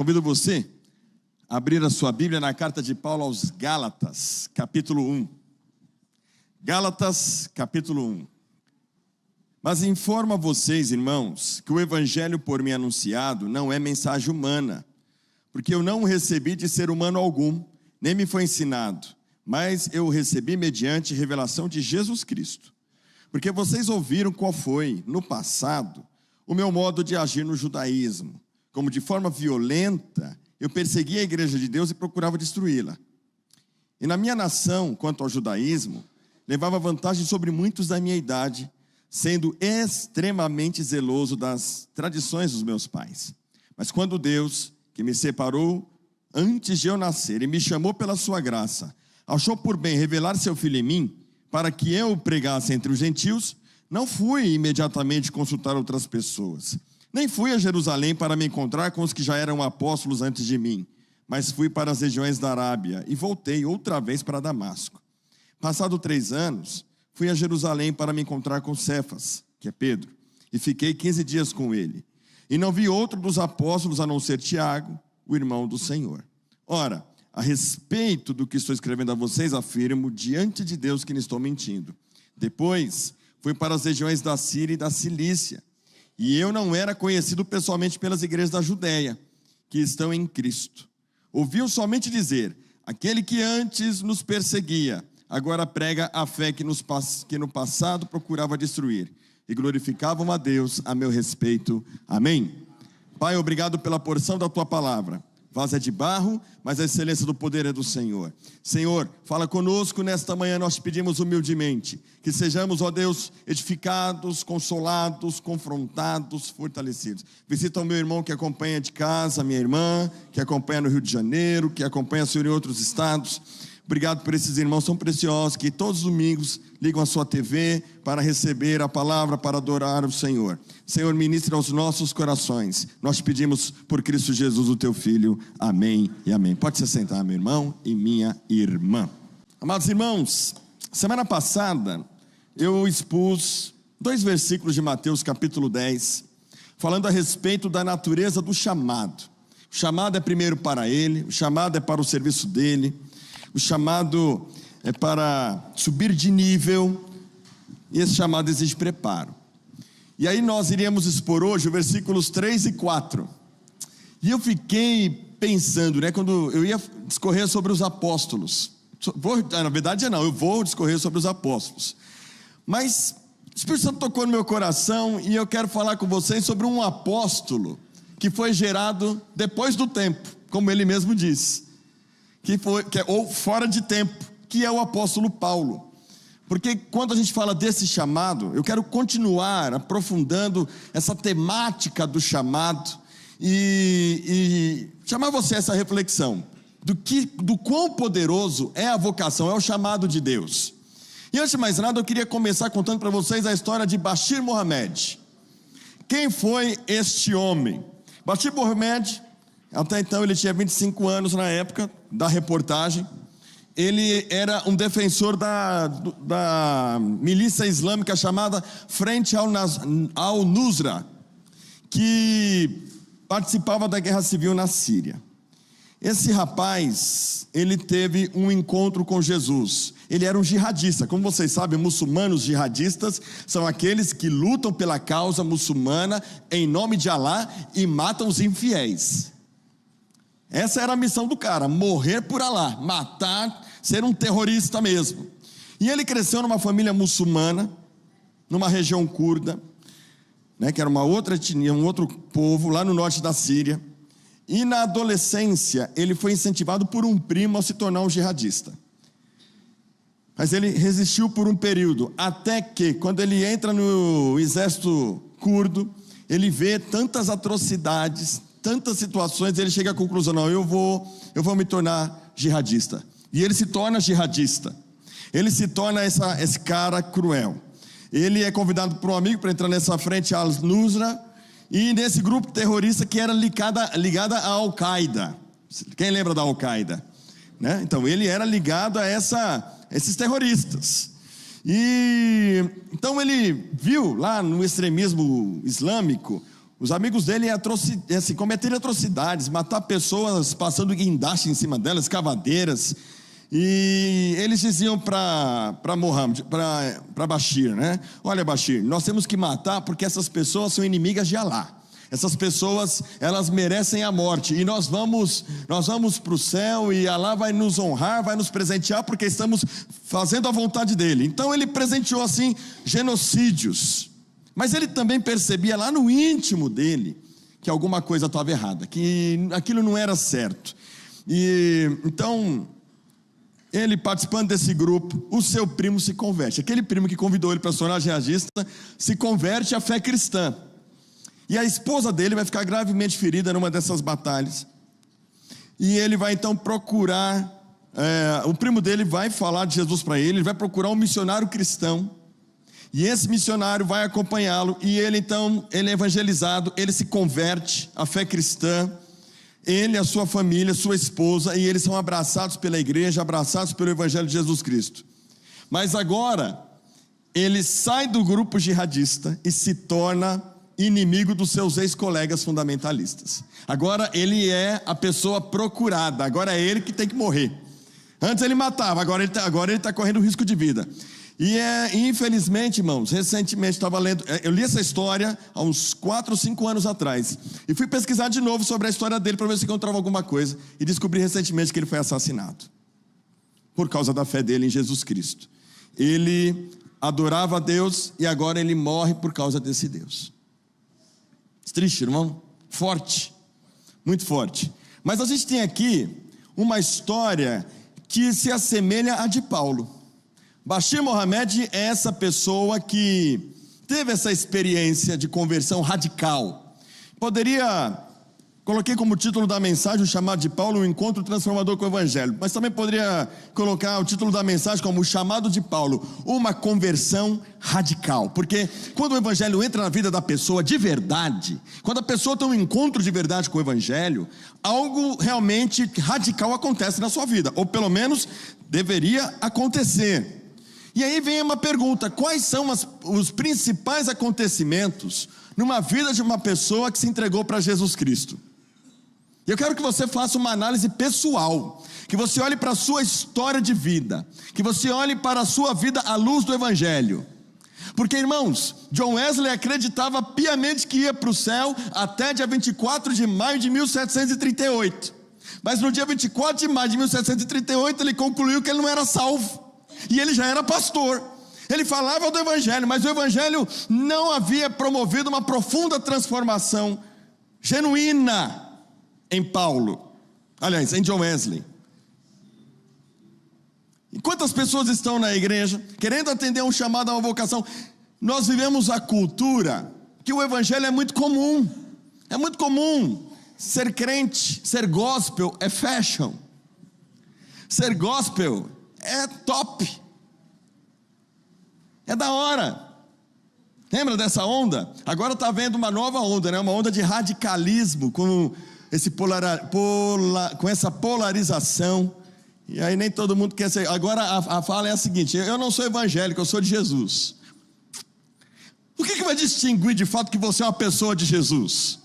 Convido você a abrir a sua Bíblia na carta de Paulo aos Gálatas, capítulo 1. Gálatas, capítulo 1. Mas informo a vocês, irmãos, que o evangelho por mim anunciado não é mensagem humana, porque eu não o recebi de ser humano algum, nem me foi ensinado, mas eu o recebi mediante revelação de Jesus Cristo. Porque vocês ouviram qual foi, no passado, o meu modo de agir no judaísmo, como de forma violenta eu perseguia a igreja de Deus e procurava destruí-la. E na minha nação, quanto ao judaísmo, levava vantagem sobre muitos da minha idade, sendo extremamente zeloso das tradições dos meus pais. Mas quando Deus, que me separou antes de eu nascer e me chamou pela sua graça, achou por bem revelar seu filho em mim, para que eu o pregasse entre os gentios, não fui imediatamente consultar outras pessoas. Nem fui a Jerusalém para me encontrar com os que já eram apóstolos antes de mim, mas fui para as regiões da Arábia e voltei outra vez para Damasco. Passado 3 anos, fui a Jerusalém para me encontrar com Cefas, que é Pedro, e fiquei 15 dias com ele. E não vi outro dos apóstolos a não ser Tiago, o irmão do Senhor. Ora, a respeito do que estou escrevendo a vocês, afirmo diante de Deus que não estou mentindo. Depois, fui para as regiões da Síria e da Cilícia, e eu não era conhecido pessoalmente pelas igrejas da Judéia, que estão em Cristo. Ouviam somente dizer: aquele que antes nos perseguia, agora prega a fé que no passado procurava destruir, e glorificavam a Deus a meu respeito. Amém. Pai, obrigado pela porção da tua palavra. Vaso é de barro, mas a excelência do poder é do Senhor. Senhor, fala conosco nesta manhã, nós te pedimos humildemente, que sejamos, ó Deus, edificados, consolados, confrontados, fortalecidos. Visita o meu irmão que acompanha de casa, minha irmã, que acompanha no Rio de Janeiro, que acompanha o Senhor em outros estados. Obrigado por esses irmãos tão preciosos que todos os domingos ligam a sua TV para receber a palavra, para adorar o Senhor. Senhor, ministra aos nossos corações. Nós te pedimos por Cristo Jesus, o teu Filho. Amém e amém. Pode se sentar, meu irmão e minha irmã. Amados irmãos, semana passada eu expus 2 versículos de Mateus capítulo 10, falando a respeito da natureza do chamado. O chamado é primeiro para ele, o chamado é para o serviço dele. O chamado é para subir de nível, e esse chamado exige preparo. E aí nós iríamos expor hoje os versículos 3 e 4. E eu fiquei pensando, quando eu ia discorrer sobre os apóstolos. Na verdade não, eu vou discorrer sobre os apóstolos. Mas o Espírito Santo tocou no meu coração e eu quero falar com vocês sobre um apóstolo que foi gerado depois do tempo, como ele mesmo disse. Ou fora de tempo, que é o apóstolo Paulo. Porque quando a gente fala desse chamado, eu quero continuar aprofundando essa temática do chamado e chamar você a essa reflexão do quão poderoso é a vocação, é o chamado de Deus. E antes de mais nada, eu queria começar contando para vocês a história de Bashir Mohamed. Quem foi este homem? Bashir Mohamed, até então ele tinha 25 anos na época da reportagem. Ele era um defensor da milícia islâmica chamada Frente al-Nusra, que participava da guerra civil na Síria. Esse rapaz, ele teve um encontro com Jesus. Ele era um jihadista. Como vocês sabem, muçulmanos jihadistas são aqueles que lutam pela causa muçulmana em nome de Alá e matam os infiéis. Essa era a missão do cara, morrer por Alá, matar, ser um terrorista mesmo. E ele cresceu numa família muçulmana, numa região curda, que era uma outra etnia, um outro povo, lá no norte da Síria. E na adolescência, ele foi incentivado por um primo a se tornar um jihadista. Mas ele resistiu por um período, até que, quando ele entra no exército curdo, ele vê tantas atrocidades, tantas situações, ele chega à conclusão: não, eu vou me tornar jihadista. E ele se torna jihadista. Ele se torna esse cara cruel. Ele é convidado por um amigo para entrar nessa Frente al-Nusra, e nesse grupo terrorista que era ligada à Al-Qaeda. Quem lembra da Al-Qaeda? Então ele era ligado a esses terroristas. E então ele viu lá no extremismo islâmico Os amigos dele cometerem atrocidades, matar pessoas passando guindaste em cima delas, escavadeiras. E eles diziam para Bashir, né? Olha, Bashir, nós temos que matar porque essas pessoas são inimigas de Alá. Essas pessoas, elas merecem a morte. E nós vamos para o céu e Alá vai nos honrar, vai nos presentear porque estamos fazendo a vontade dele. Então ele presenteou assim genocídios. Mas ele também percebia lá no íntimo dele que alguma coisa estava errada, que aquilo não era certo. E então, ele participando desse grupo, o seu primo se converte. Aquele primo que convidou ele para se tornar jihadista se converte à fé cristã. E a esposa dele vai ficar gravemente ferida numa dessas batalhas. E ele vai então procurar, o primo dele vai falar de Jesus para ele vai procurar um missionário cristão. E esse missionário vai acompanhá-lo, e ele então, ele é evangelizado, ele se converte à fé cristã, ele, a sua família, sua esposa, e eles são abraçados pela igreja, abraçados pelo evangelho de Jesus Cristo. Mas agora, ele sai do grupo jihadista e se torna inimigo dos seus ex-colegas fundamentalistas. Agora ele é a pessoa procurada, agora é ele que tem que morrer. Antes ele matava, agora ele está correndo risco de vida. E infelizmente, irmãos, recentemente estava lendo, eu li essa história há uns 4 ou 5 anos atrás, e fui pesquisar de novo sobre a história dele para ver se encontrava alguma coisa, e descobri recentemente que ele foi assassinado, por causa da fé dele em Jesus Cristo. Ele adorava a Deus, e agora ele morre por causa desse Deus. Triste, irmão, forte, muito forte. Mas a gente tem aqui uma história que se assemelha à de Paulo. Bashir Mohamed é essa pessoa que teve essa experiência de conversão radical. Coloquei como título da mensagem o chamado de Paulo, um encontro transformador com o Evangelho. Mas também poderia colocar o título da mensagem como o chamado de Paulo, uma conversão radical. Porque quando o Evangelho entra na vida da pessoa de verdade, quando a pessoa tem um encontro de verdade com o Evangelho, algo realmente radical acontece na sua vida. Ou pelo menos deveria acontecer. E aí vem uma pergunta: quais são os principais acontecimentos numa vida de uma pessoa que se entregou para Jesus Cristo? Eu quero que você faça uma análise pessoal, que você olhe para a sua história de vida, que você olhe para a sua vida à luz do Evangelho. Porque, irmãos, John Wesley acreditava piamente que ia para o céu até dia 24 de maio de 1738. Mas no dia 24 de maio de 1738 ele concluiu que ele não era salvo. E ele já era pastor, ele falava do Evangelho, mas o Evangelho não havia promovido uma profunda transformação genuína em Paulo, aliás, em John Wesley. E quantas pessoas estão na igreja, querendo atender a um chamado, a uma vocação? Nós vivemos a cultura que o Evangelho é muito comum ser crente, ser gospel é fashion, ser gospel é top, é da hora. Lembra dessa onda? Agora está havendo uma nova onda, né? Uma onda de radicalismo, com essa polarização. E aí nem todo mundo quer ser. Agora a fala é a seguinte: eu não sou evangélico, eu sou de Jesus. O que vai distinguir de fato que você é uma pessoa de Jesus?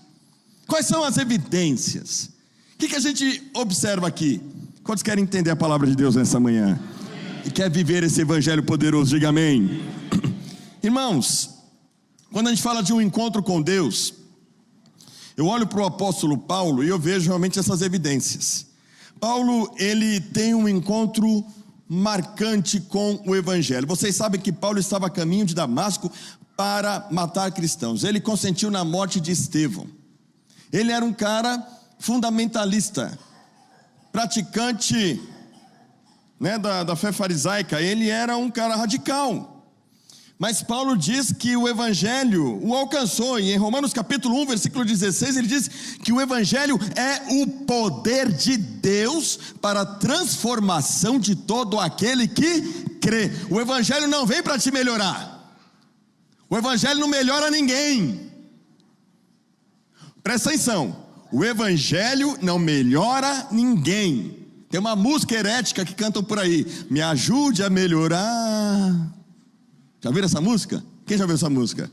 Quais são as evidências? O que a gente observa aqui? Quantos querem entender a palavra de Deus nessa manhã? E quer viver esse evangelho poderoso? Diga amém. Irmãos, quando a gente fala de um encontro com Deus, eu olho para o apóstolo Paulo e eu vejo realmente essas evidências. Paulo, ele tem um encontro marcante com o evangelho. Vocês sabem que Paulo estava a caminho de Damasco para matar cristãos. Ele consentiu na morte de Estevão. Ele era um cara fundamentalista, praticante, né, da fé farisaica. Ele era um cara radical. Mas Paulo diz que o evangelho o alcançou, e em Romanos capítulo 1, versículo 16, ele diz que o evangelho é o poder de Deus para a transformação de todo aquele que crê. O evangelho não vem para te melhorar, o evangelho não melhora ninguém. Presta atenção, o evangelho não melhora ninguém. Tem uma música herética que cantam por aí: me ajude a melhorar. Já viram essa música? Quem já viu essa música?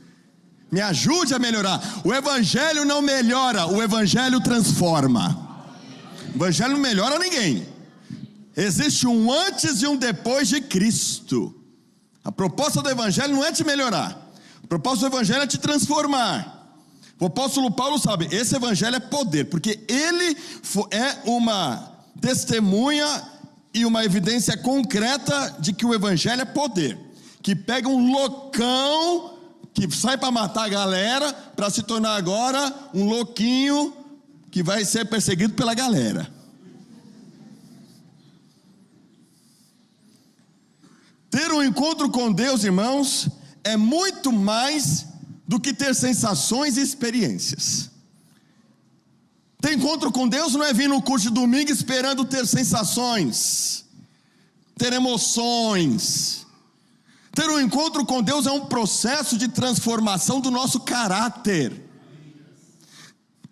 Me ajude a melhorar. O evangelho não melhora, o evangelho transforma. O evangelho não melhora ninguém. Existe um antes e um depois de Cristo. A proposta do evangelho não é te melhorar. A proposta do evangelho é te transformar. O apóstolo Paulo sabe, esse evangelho é poder, porque ele é uma testemunha e uma evidência concreta de que o evangelho é poder, que pega um loucão que sai para matar a galera, para se tornar agora um louquinho que vai ser perseguido pela galera. Ter um encontro com Deus, irmãos, é muito mais do que ter sensações e experiências. Ter encontro com Deus não é vir no culto de domingo esperando ter sensações, ter emoções. Ter um encontro com Deus é um processo de transformação do nosso caráter.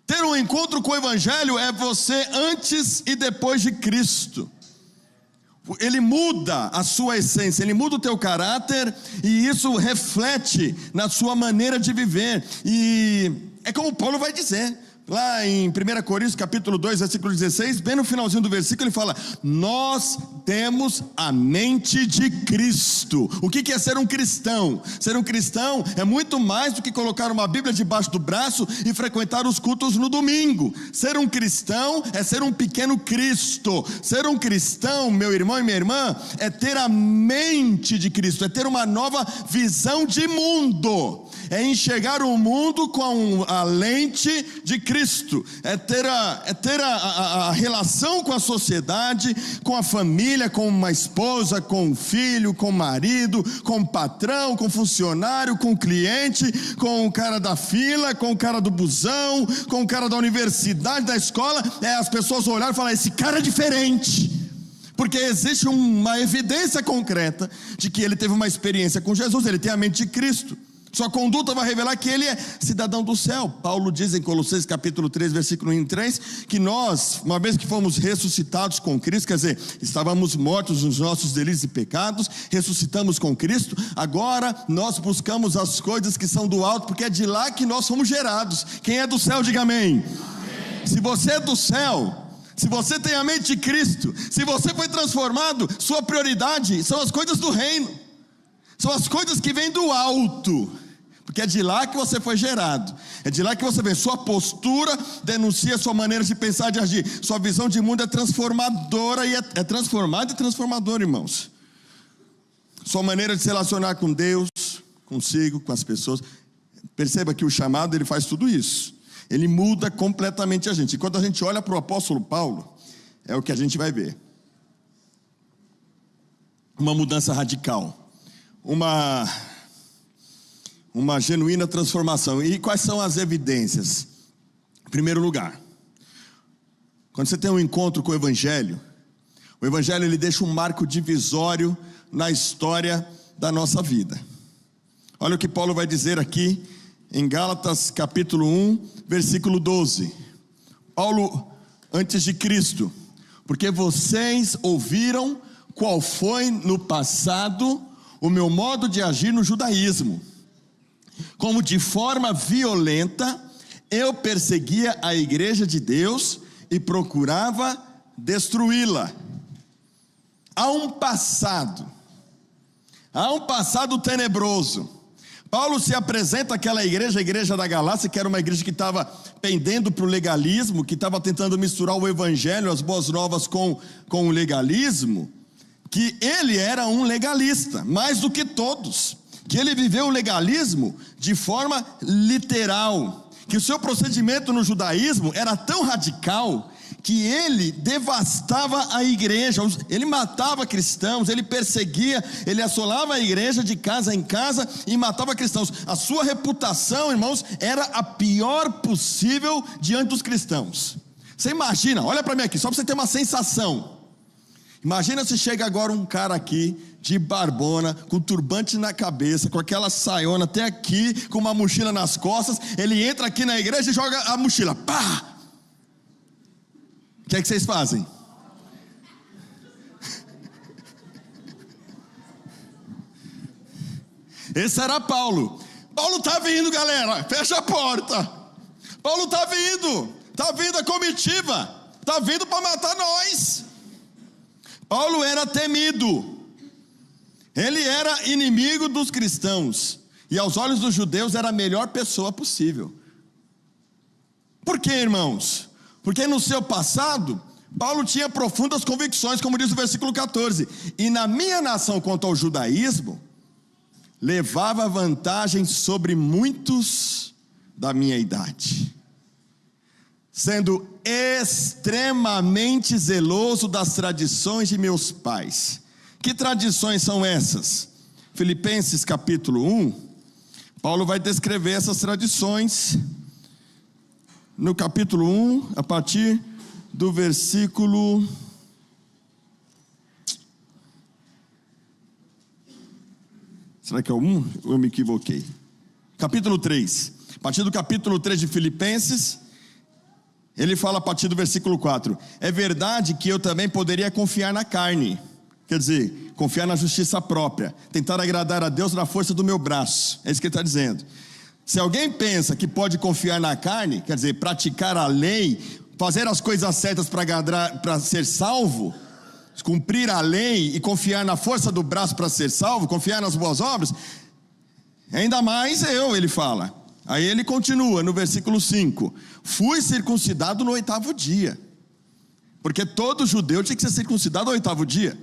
Ter um encontro com o evangelho é você antes e depois de Cristo. Ele muda a sua essência, ele muda o teu caráter, e isso reflete na sua maneira de viver. E é como Paulo vai dizer lá em 1 Coríntios capítulo 2, versículo 16, bem no finalzinho do versículo, ele fala: nós temos a mente de Cristo. O que é ser um cristão? Ser um cristão é muito mais do que colocar uma Bíblia debaixo do braço e frequentar os cultos no domingo. Ser um cristão é ser um pequeno Cristo. Ser um cristão, meu irmão e minha irmã, é ter a mente de Cristo, é ter uma nova visão de mundo, é enxergar o mundo com a lente de Cristo, é ter a relação com a sociedade, com a família, com uma esposa, com um filho, com o marido, com o patrão, com o funcionário, com o cliente, com o cara da fila, com o cara do busão, com o cara da universidade, da escola. As pessoas olharem e falar: esse cara é diferente, porque existe uma evidência concreta de que ele teve uma experiência com Jesus, ele tem a mente de Cristo. Sua conduta vai revelar que ele é cidadão do céu. Paulo diz em Colossenses capítulo 3, versículo 1 e 3, que nós, uma vez que fomos ressuscitados com Cristo, quer dizer, estávamos mortos nos nossos delitos e pecados, ressuscitamos com Cristo, agora nós buscamos as coisas que são do alto, porque é de lá que nós somos gerados. Quem é do céu, diga amém. Amém. Se você é do céu, se você tem a mente de Cristo, se você foi transformado, sua prioridade são as coisas do reino, são as coisas que vêm do alto, porque é de lá que você foi gerado, é de lá que você vem. Sua postura denuncia sua maneira de pensar e de agir. Sua visão de mundo é transformadora, e é transformada e transformadora, irmãos. Sua maneira de se relacionar com Deus, consigo, com as pessoas. Perceba que o chamado, ele faz tudo isso. Ele muda completamente a gente. E quando a gente olha para o apóstolo Paulo, é o que a gente vai ver. Uma mudança radical, uma genuína transformação. E quais são as evidências? Em primeiro lugar, quando você tem um encontro com o evangelho ele deixa um marco divisório na história da nossa vida. Olha o que Paulo vai dizer aqui em Gálatas capítulo 1, versículo 12. Paulo, antes de Cristo: porque vocês ouviram qual foi no passado o meu modo de agir no judaísmo, como de forma violenta eu perseguia a igreja de Deus e procurava destruí-la. Há um passado tenebroso. Paulo se apresenta àquela igreja, a igreja da Galácia, que era uma igreja que estava pendendo para o legalismo, que estava tentando misturar o evangelho, as boas novas com o legalismo, que ele era um legalista, mais do que todos, que ele viveu o legalismo de forma literal, que o seu procedimento no judaísmo era tão radical que ele devastava a igreja, ele matava cristãos, ele perseguia, ele assolava a igreja de casa em casa e matava cristãos. A sua reputação, irmãos, era a pior possível diante dos cristãos. Você imagina, olha para mim aqui, só para você ter uma sensação. Imagina se chega agora um cara aqui, de barbona, com turbante na cabeça, com aquela saiona até aqui, com uma mochila nas costas. Ele entra aqui na igreja e joga a mochila, pá! O que é que vocês fazem? Esse era Paulo. Paulo está vindo, galera, fecha a porta. Paulo está vindo a comitiva, está vindo para matar nós. Paulo era temido, ele era inimigo dos cristãos, e aos olhos dos judeus era a melhor pessoa possível. Por quê, irmãos? Porque no seu passado, Paulo tinha profundas convicções, como diz o versículo 14, e na minha nação quanto ao judaísmo, levava vantagem sobre muitos da minha idade, sendo extremamente zeloso das tradições de meus pais. Que tradições são essas? Filipenses capítulo 1, Paulo vai descrever essas tradições, no capítulo 1, a partir do versículo... Será que é o 1? Ou eu me equivoquei? Capítulo 3. A partir do capítulo 3 de Filipenses, ele fala a partir do versículo 4. É verdade que eu também poderia confiar na carne. Quer dizer, confiar na justiça própria. Tentar agradar a Deus na força do meu braço. É isso que ele está dizendo. Se alguém pensa que pode confiar na carne, quer dizer, praticar a lei, fazer as coisas certas para ser salvo, cumprir a lei e confiar na força do braço para ser salvo, confiar nas boas obras, ainda mais ele fala. Aí ele continua no versículo 5: fui circuncidado no 8º dia, porque todo judeu tinha que ser circuncidado no 8º dia.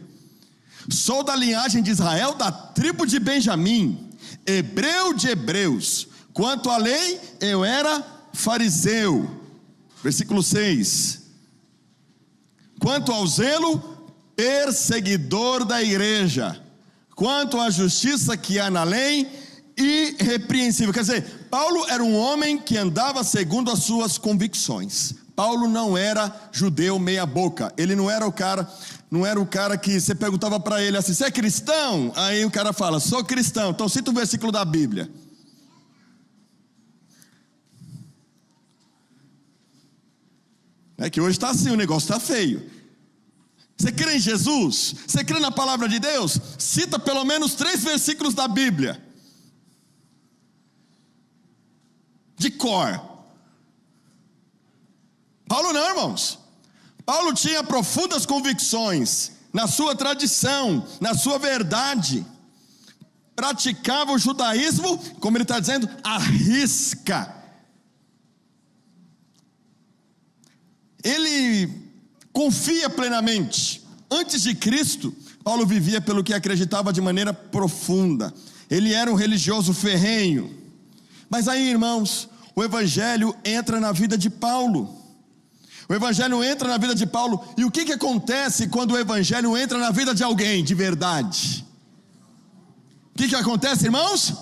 Sou da linhagem de Israel, da tribo de Benjamim, hebreu de hebreus. Quanto à lei, eu era fariseu. Versículo 6: quanto ao zelo, perseguidor da igreja. Quanto à justiça que há na lei, irrepreensível. Quer dizer, Paulo era um homem que andava segundo as suas convicções. Paulo não era judeu meia boca. Ele não era o cara que você perguntava para ele assim: você é cristão? Aí o cara fala: sou cristão. Então cita um versículo da Bíblia. É que hoje está assim, o negócio está feio. Você crê em Jesus? Você crê na palavra de Deus? Cita pelo menos 3 versículos da Bíblia de cor. Paulo não, irmãos. Paulo tinha profundas convicções na sua tradição, na sua verdade. Praticava o judaísmo, como ele está dizendo, à risca. Ele confia plenamente. Antes de Cristo, Paulo vivia pelo que acreditava de maneira profunda. Ele era um religioso ferrenho. Mas aí, irmãos, o evangelho entra na vida de Paulo. O evangelho entra na vida de Paulo. E o que acontece quando o evangelho entra na vida de alguém de verdade? O que acontece, irmãos?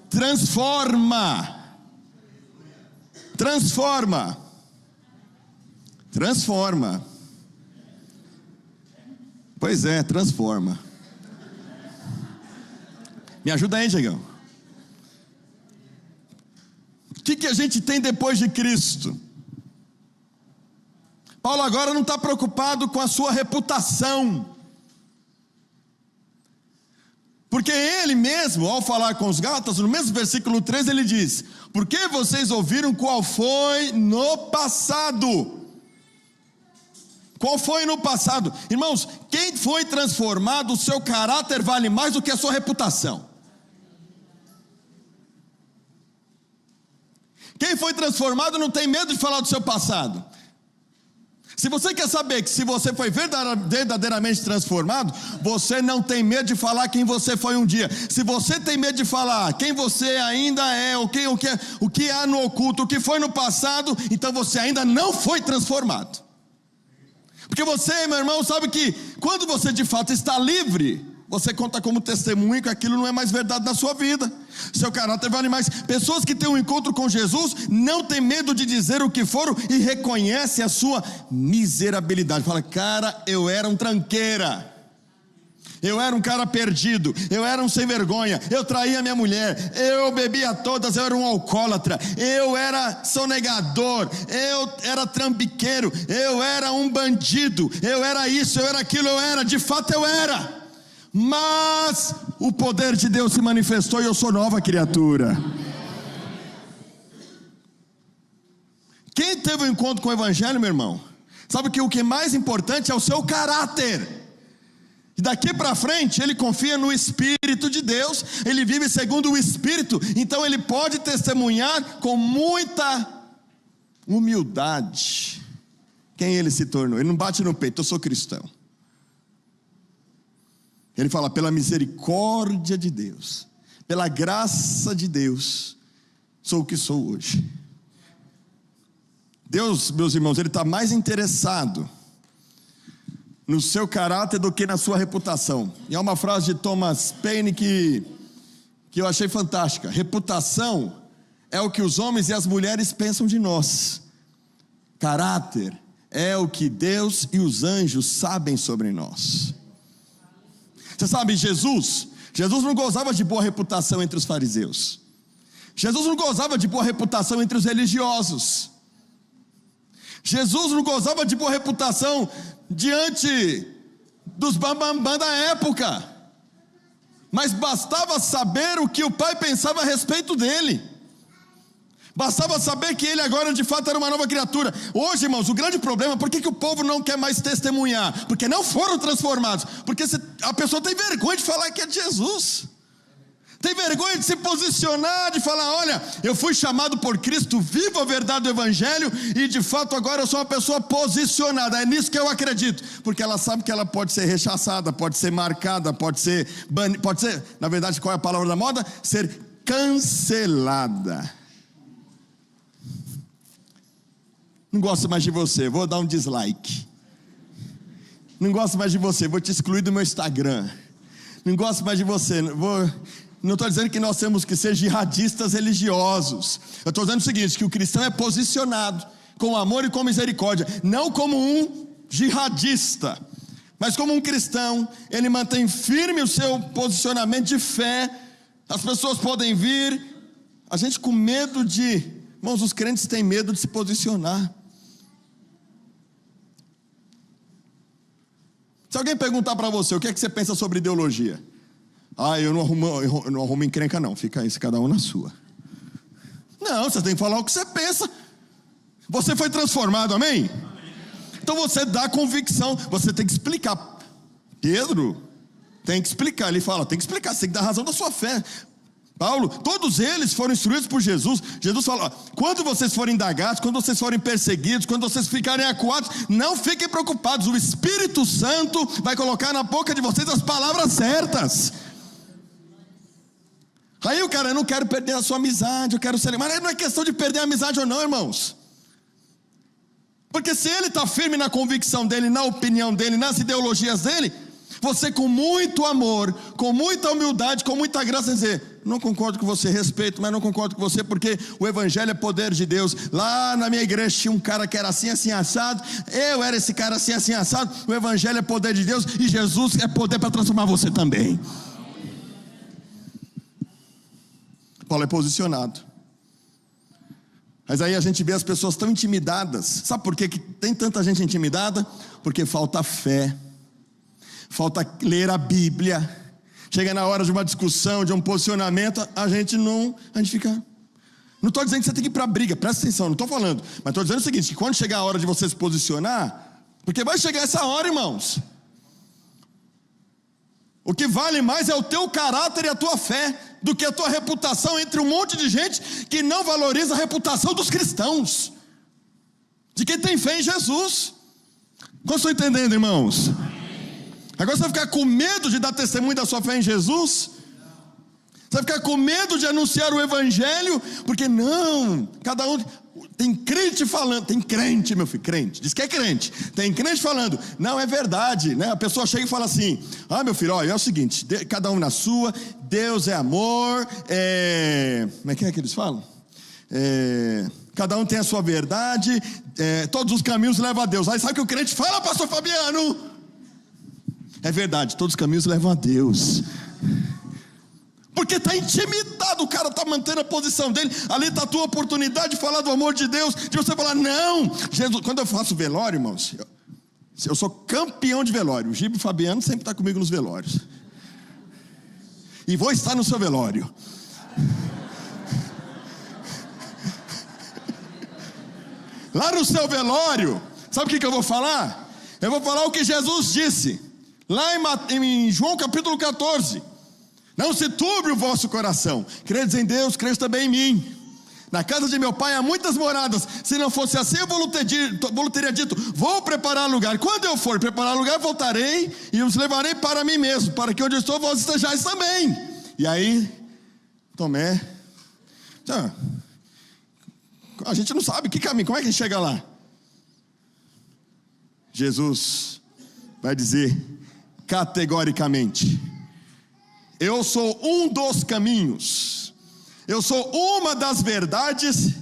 Transforma. Pois é, transforma. Me ajuda aí, Diegão. O que a gente tem depois de Cristo? Paulo agora não está preocupado com a sua reputação, porque ele mesmo, ao falar com os Gálatas, no mesmo versículo 3, ele diz: porque vocês ouviram qual foi no passado. Qual foi no passado? Irmãos, quem foi transformado, o seu caráter vale mais do que a sua reputação. Quem foi transformado não tem medo de falar do seu passado. Se você quer saber que se você foi verdadeiramente transformado, você não tem medo de falar quem você foi um dia. Se você tem medo de falar quem você ainda é, o que há no oculto, o que foi no passado, então você ainda não foi transformado. Porque você, meu irmão, sabe que quando você de fato está livre, você conta como testemunho que aquilo não é mais verdade na sua vida. Seu caráter vale mais. Pessoas que têm um encontro com Jesus não têm medo de dizer o que foram e reconhecem a sua miserabilidade. Fala: cara, eu era um tranqueira, eu era um cara perdido, eu era um sem vergonha, eu traía minha mulher, eu bebia todas, eu era um alcoólatra, eu era sonegador, eu era trambiqueiro, eu era um bandido, eu era isso, eu era aquilo, de fato eu era. Mas o poder de Deus se manifestou e eu sou nova criatura. Quem teve um encontro com o Evangelho, meu irmão, sabe que o que é mais importante é o seu caráter. E daqui para frente ele confia no Espírito de Deus, ele vive segundo o Espírito, então ele pode testemunhar com muita humildade quem ele se tornou. Ele não bate no peito, eu sou cristão. Ele fala, pela misericórdia de Deus, pela graça de Deus, sou o que sou hoje. Deus, meus irmãos, ele está mais interessado no seu caráter do que na sua reputação. E há uma frase de Thomas Paine que eu achei fantástica: reputação é o que os homens e as mulheres pensam de nós, caráter é o que Deus e os anjos sabem sobre nós. Você sabe, Jesus não gozava de boa reputação entre os fariseus, Jesus não gozava de boa reputação entre os religiosos, Jesus não gozava de boa reputação diante dos bambambam da época, mas bastava saber o que o Pai pensava a respeito dele, bastava saber que ele agora de fato era uma nova criatura. Hoje, irmãos, o grande problema, por que o povo não quer mais testemunhar? Porque não foram transformados, porque a pessoa tem vergonha de falar que é de Jesus, tem vergonha de se posicionar, de falar, olha, eu fui chamado por Cristo, vivo a verdade do Evangelho, e de fato agora eu sou uma pessoa posicionada, é nisso que eu acredito, porque ela sabe que ela pode ser rechaçada, pode ser marcada, pode ser, na verdade, qual é a palavra da moda? Ser cancelada. Não gosto mais de você, vou dar um dislike. Não gosto mais de você, vou te excluir do meu Instagram. Não gosto mais de você, não estou dizendo que nós temos que ser jihadistas religiosos. Eu estou dizendo o seguinte, que o cristão é posicionado com amor e com misericórdia, não como um jihadista, mas como um cristão. Ele mantém firme o seu posicionamento de fé. As pessoas podem vir, a gente com medo irmãos, os crentes têm medo de se posicionar. Se alguém perguntar para você, o que é que você pensa sobre ideologia? Eu não arrumo encrenca não, fica isso, cada um na sua. Não, você tem que falar o que você pensa. Você foi transformado, amém? Então você dá convicção, você tem que explicar. Pedro tem que explicar, ele fala, tem que explicar, você tem que dar razão da sua fé. Paulo, todos eles foram instruídos por Jesus. Jesus fala, quando vocês forem indagados, quando vocês forem perseguidos, quando vocês ficarem acuados, não fiquem preocupados, o Espírito Santo vai colocar na boca de vocês as palavras certas. Aí o cara, eu não quero perder a sua amizade, eu quero ser... Mas não é questão de perder a amizade ou não, irmãos. Porque se ele está firme na convicção dele, na opinião dele, nas ideologias dele, você com muito amor, com muita humildade, com muita graça, dizer, não concordo com você, respeito, mas não concordo com você, porque o Evangelho é poder de Deus. Lá na minha igreja tinha um cara que era assim, assim, assado, eu era esse cara assim, assim, assado. O Evangelho é poder de Deus, e Jesus é poder para transformar você também. Paulo é posicionado. Mas aí a gente vê as pessoas tão intimidadas. Sabe por que tem tanta gente intimidada? Porque falta fé, falta ler a Bíblia. Chega na hora de uma discussão, de um posicionamento, a gente fica... Não estou dizendo que você tem que ir para a briga, presta atenção, não estou falando. Mas estou dizendo o seguinte, que quando chegar a hora de você se posicionar, porque vai chegar essa hora, irmãos, o que vale mais é o teu caráter e a tua fé, do que a tua reputação entre um monte de gente que não valoriza a reputação dos cristãos, de quem tem fé em Jesus. Como estão entendendo, irmãos? Agora você vai ficar com medo de dar testemunho da sua fé em Jesus? Você vai ficar com medo de anunciar o Evangelho? Porque não, cada um... Tem crente falando, tem crente, meu filho, crente, diz que é crente. Tem crente falando, não é verdade, né? A pessoa chega e fala assim, meu filho, olha, é o seguinte, cada um na sua, Deus é amor, como é que eles falam? Cada um tem a sua verdade, todos os caminhos levam a Deus. Aí sabe o que o crente fala, pastor Fabiano? É verdade, todos os caminhos levam a Deus. Porque está intimidado, o cara está mantendo a posição dele. Ali está a tua oportunidade de falar do amor de Deus, de você falar, não, Jesus. Quando eu faço velório, irmãos, eu sou campeão de velório. O Gibe Fabiano sempre está comigo nos velórios. e vou estar no seu velório. Lá no seu velório, sabe o que eu vou falar? Eu vou falar o que Jesus disse, lá em João capítulo 14. Não se turbe o vosso coração, credes em Deus, credes também em mim. Na casa de meu pai há muitas moradas, se não fosse assim eu vou teria dito, vou preparar lugar. Quando eu for preparar lugar, voltarei e os levarei para mim mesmo, para que onde estou vós estejais também. E aí, Tomé, a gente não sabe que caminho, como é que a gente chega lá? Jesus vai dizer categoricamente: eu sou um dos caminhos, eu sou uma das verdades,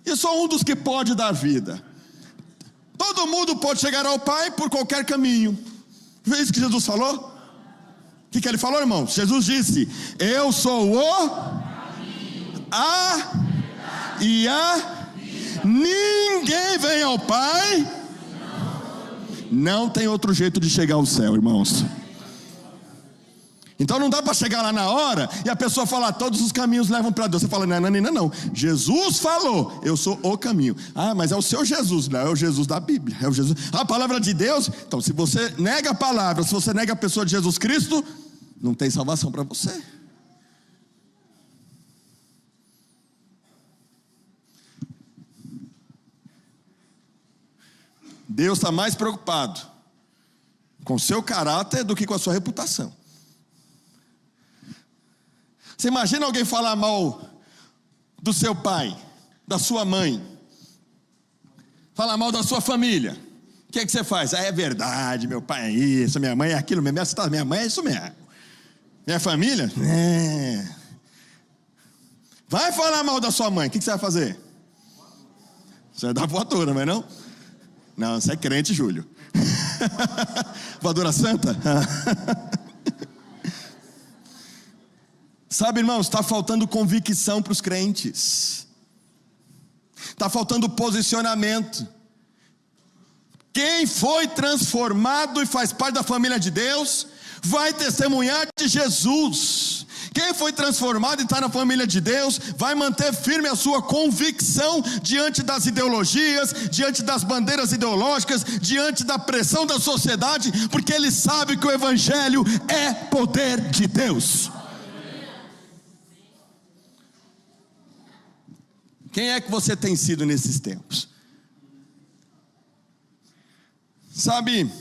e sou um dos que pode dar vida. Todo mundo pode chegar ao Pai por qualquer caminho. Foi isso que Jesus falou? O que ele falou, irmãos? Jesus disse: eu sou o ninguém vem ao Pai. Não tem outro jeito de chegar ao céu, irmãos. Então não dá para chegar lá na hora e a pessoa falar, todos os caminhos levam para Deus. Você fala, não. Jesus falou, eu sou o caminho. Ah, mas é o seu Jesus, não é o Jesus da Bíblia, é o Jesus. A palavra de Deus. Então se você nega a palavra, se você nega a pessoa de Jesus Cristo, não tem salvação para você. Deus está mais preocupado com o seu caráter do que com a sua reputação. Você imagina alguém falar mal do seu pai, da sua mãe, falar mal da sua família. O que é que você faz? Ah, é verdade, meu pai é isso, minha mãe é aquilo mesmo, minha mãe é isso mesmo. Minha família? É. Vai falar mal da sua mãe, o que você vai fazer? Você vai dar voadora, não é não? Não, você é crente, Júlio. Voadora santa? Sabe, irmãos, está faltando convicção para os crentes. Está faltando posicionamento. Quem foi transformado e faz parte da família de Deus, vai testemunhar de Jesus. Quem foi transformado e está na família de Deus, vai manter firme a sua convicção diante das ideologias, diante das bandeiras ideológicas, diante da pressão da sociedade, porque ele sabe que o Evangelho é poder de Deus. Quem é que você tem sido nesses tempos? Sabe,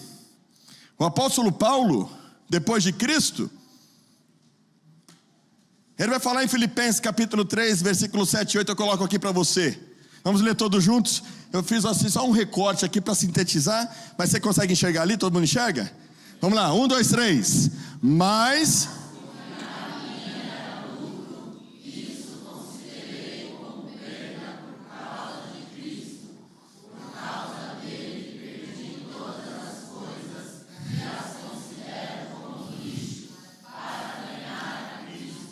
o apóstolo Paulo, depois de Cristo, ele vai falar em Filipenses capítulo 3, versículo 7 e 8, eu coloco aqui para você. Vamos ler todos juntos? Eu fiz assim, só um recorte aqui para sintetizar, mas você consegue enxergar ali? Todo mundo enxerga? Vamos lá, 1, 2, 3. Mas...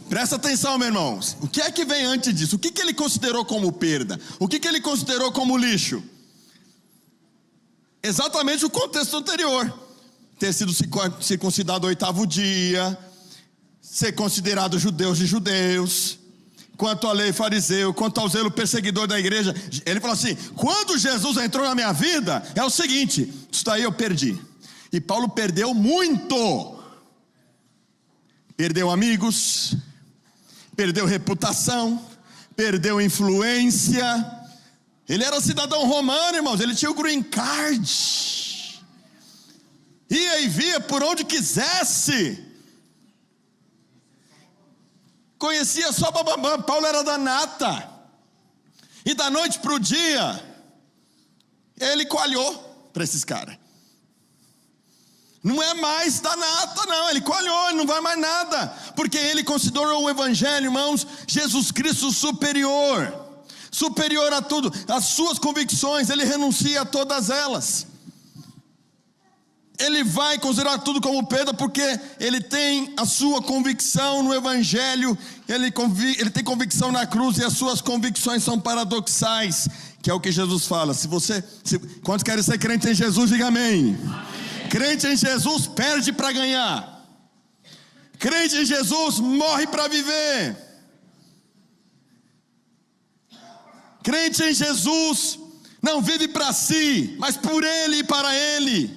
Presta atenção, meu irmão. O que é que vem antes disso? O que ele considerou como perda? O que ele considerou como lixo? Exatamente o contexto anterior. Ter sido circuncidado ao 8º dia, ser considerado judeus de judeus, quanto à lei fariseu, quanto ao zelo perseguidor da igreja. Ele falou assim, quando Jesus entrou na minha vida, é o seguinte, isso daí eu perdi. E Paulo perdeu muito. Perdeu amigos, perdeu reputação, perdeu influência. Ele era cidadão romano, irmãos, ele tinha o green card, ia e via por onde quisesse, conhecia só bababam. Paulo era da nata, e da noite para o dia, ele coalhou para esses caras. Não é mais da nata, não, ele coalhou, ele não vai mais nada, porque ele considerou o Evangelho, irmãos, Jesus Cristo superior a tudo, as suas convicções, ele renuncia a todas elas. Ele vai considerar tudo como perda, porque ele tem a sua convicção no Evangelho, ele tem convicção na cruz, e as suas convicções são paradoxais, que é o que Jesus fala. Quantos querem ser crente em Jesus, diga amém. Crente em Jesus perde para ganhar. Crente em Jesus morre para viver. Crente em Jesus não vive para si, mas por Ele e para Ele.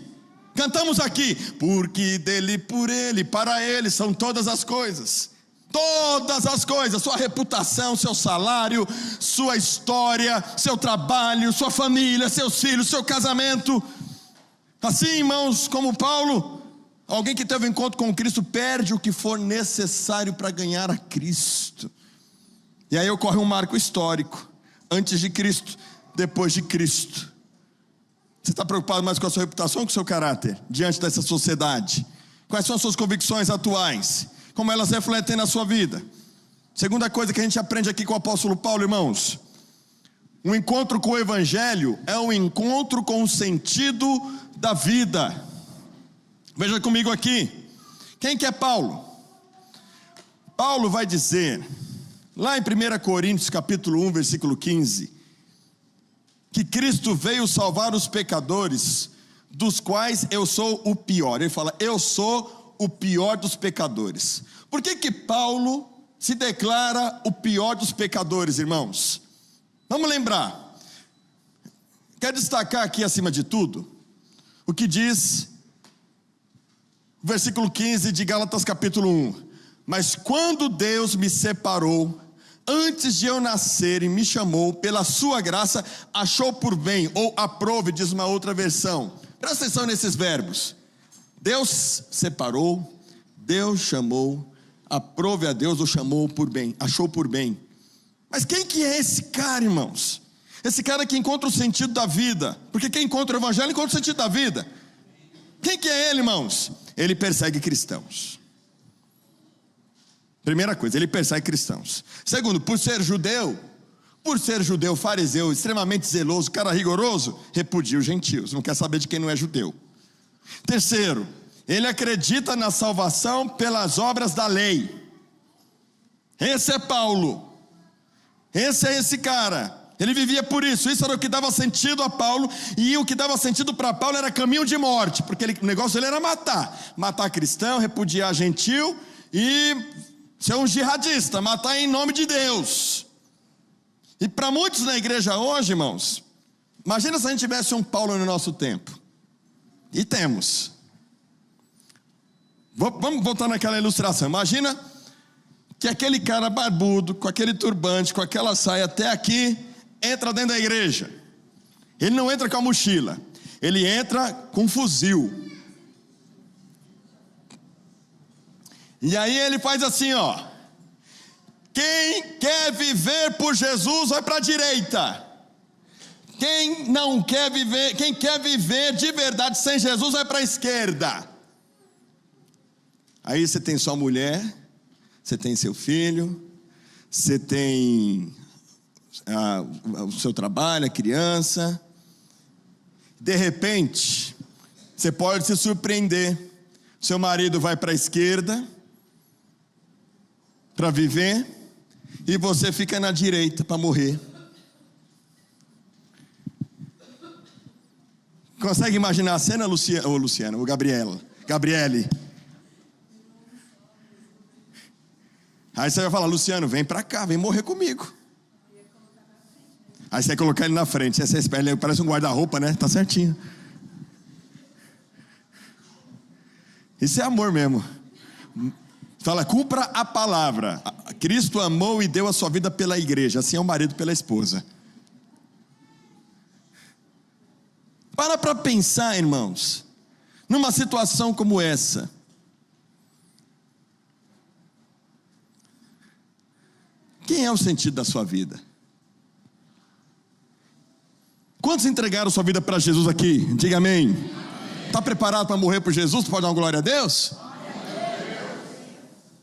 Cantamos aqui, porque dele, por Ele, para Ele são todas as coisas. Todas as coisas, sua reputação, seu salário, sua história, seu trabalho, sua família, seus filhos, seu casamento. Assim, irmãos, como Paulo, alguém que teve um encontro com Cristo perde o que for necessário para ganhar a Cristo. E aí ocorre um marco histórico. Antes de Cristo, depois de Cristo. Você está preocupado mais com a sua reputação ou com o seu caráter? Diante dessa sociedade? Quais são as suas convicções atuais? Como elas refletem na sua vida? Segunda coisa que a gente aprende aqui com o apóstolo Paulo, irmãos. Um encontro com o Evangelho é um encontro com o sentido da vida. Veja comigo aqui. Quem que é Paulo? Paulo vai dizer, lá em 1 Coríntios capítulo 1, versículo 15, que Cristo veio salvar os pecadores, dos quais eu sou o pior. Ele fala, eu sou o pior dos pecadores. Por que Paulo se declara o pior dos pecadores, irmãos? Vamos lembrar. Quero destacar aqui acima de tudo o que diz o versículo 15 de Gálatas capítulo 1. Mas quando Deus me separou, antes de eu nascer, e me chamou, pela sua graça, achou por bem, ou aprove, diz uma outra versão. Presta atenção nesses verbos. Deus separou, Deus chamou, aprove a Deus, ou chamou por bem, achou por bem. Mas quem que é esse cara, irmãos? Esse cara que encontra o sentido da vida. Porque quem encontra o Evangelho encontra o sentido da vida. Quem que é ele, irmãos? Ele persegue cristãos. Primeira coisa, ele persegue cristãos. Segundo, por ser judeu fariseu, extremamente zeloso, cara rigoroso, repudia os gentios, não quer saber de quem não é judeu. Terceiro, ele acredita na salvação pelas obras da lei. Esse é Paulo. Esse é esse cara. Ele vivia por isso. Isso era o que dava sentido a Paulo. E o que dava sentido para Paulo era caminho de morte, porque o negócio dele era matar cristão, repudiar gentil e ser um jihadista, matar em nome de Deus. E para muitos na igreja hoje, irmãos, imagina se a gente tivesse um Paulo no nosso tempo. E temos. Vamos voltar naquela ilustração. Imagina que aquele cara barbudo, com aquele turbante, com aquela saia até aqui, entra dentro da igreja. Ele não entra com a mochila, ele entra com um fuzil. E aí ele faz assim, ó. Quem quer viver por Jesus vai para a direita. Quem não quer viver, quem quer viver de verdade sem Jesus vai para a esquerda. Aí você tem sua mulher, você tem seu filho, você tem o seu trabalho, a criança. De repente, você pode se surpreender. Seu marido vai para a esquerda para viver, e você fica na direita para morrer. Consegue imaginar a cena, Luciano, ou Gabriele? Aí você vai falar, Luciano, vem para cá, vem morrer comigo. Aí você vai colocar ele na frente. Você espera, ele parece um guarda-roupa, né? Tá certinho. Isso é amor mesmo. Fala, cumpra a palavra. Cristo amou e deu a sua vida pela igreja. Assim é o marido pela esposa. Para pensar, irmãos, numa situação como essa. Quem é o sentido da sua vida? Quantos entregaram sua vida para Jesus aqui? Diga amém. Está preparado para morrer por Jesus? Pode dar uma glória a Deus?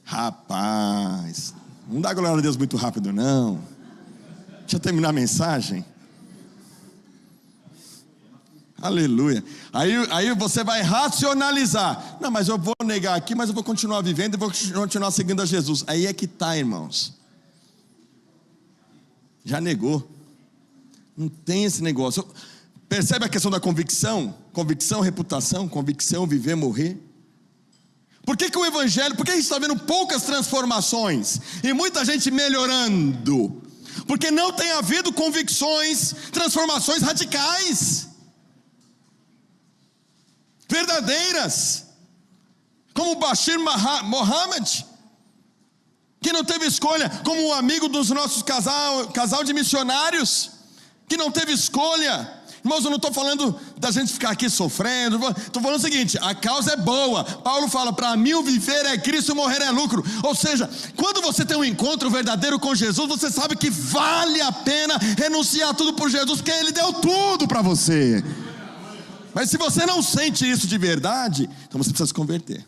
Rapaz, não dá glória a Deus muito rápido não. Deixa eu terminar a mensagem. Aleluia. Aí você vai racionalizar. Não, mas eu vou negar aqui, mas eu vou continuar vivendo e vou continuar seguindo a Jesus. Aí é que está, irmãos. Já negou. Não tem esse negócio. Percebe a questão da convicção? Convicção, reputação, convicção, viver, morrer. Por que o evangelho, por que a gente está vendo poucas transformações e muita gente melhorando? Porque não tem havido convicções, transformações radicais, verdadeiras, como Bashir Mohammed, que não teve escolha, como um amigo dos nossos casal de missionários, que não teve escolha. Irmãos, eu não estou falando da gente ficar aqui sofrendo, estou falando o seguinte: a causa é boa. Paulo fala, para mim o viver é Cristo e morrer é lucro. Ou seja, quando você tem um encontro verdadeiro com Jesus, você sabe que vale a pena renunciar tudo por Jesus, porque Ele deu tudo para você. Mas se você não sente isso de verdade, então você precisa se converter.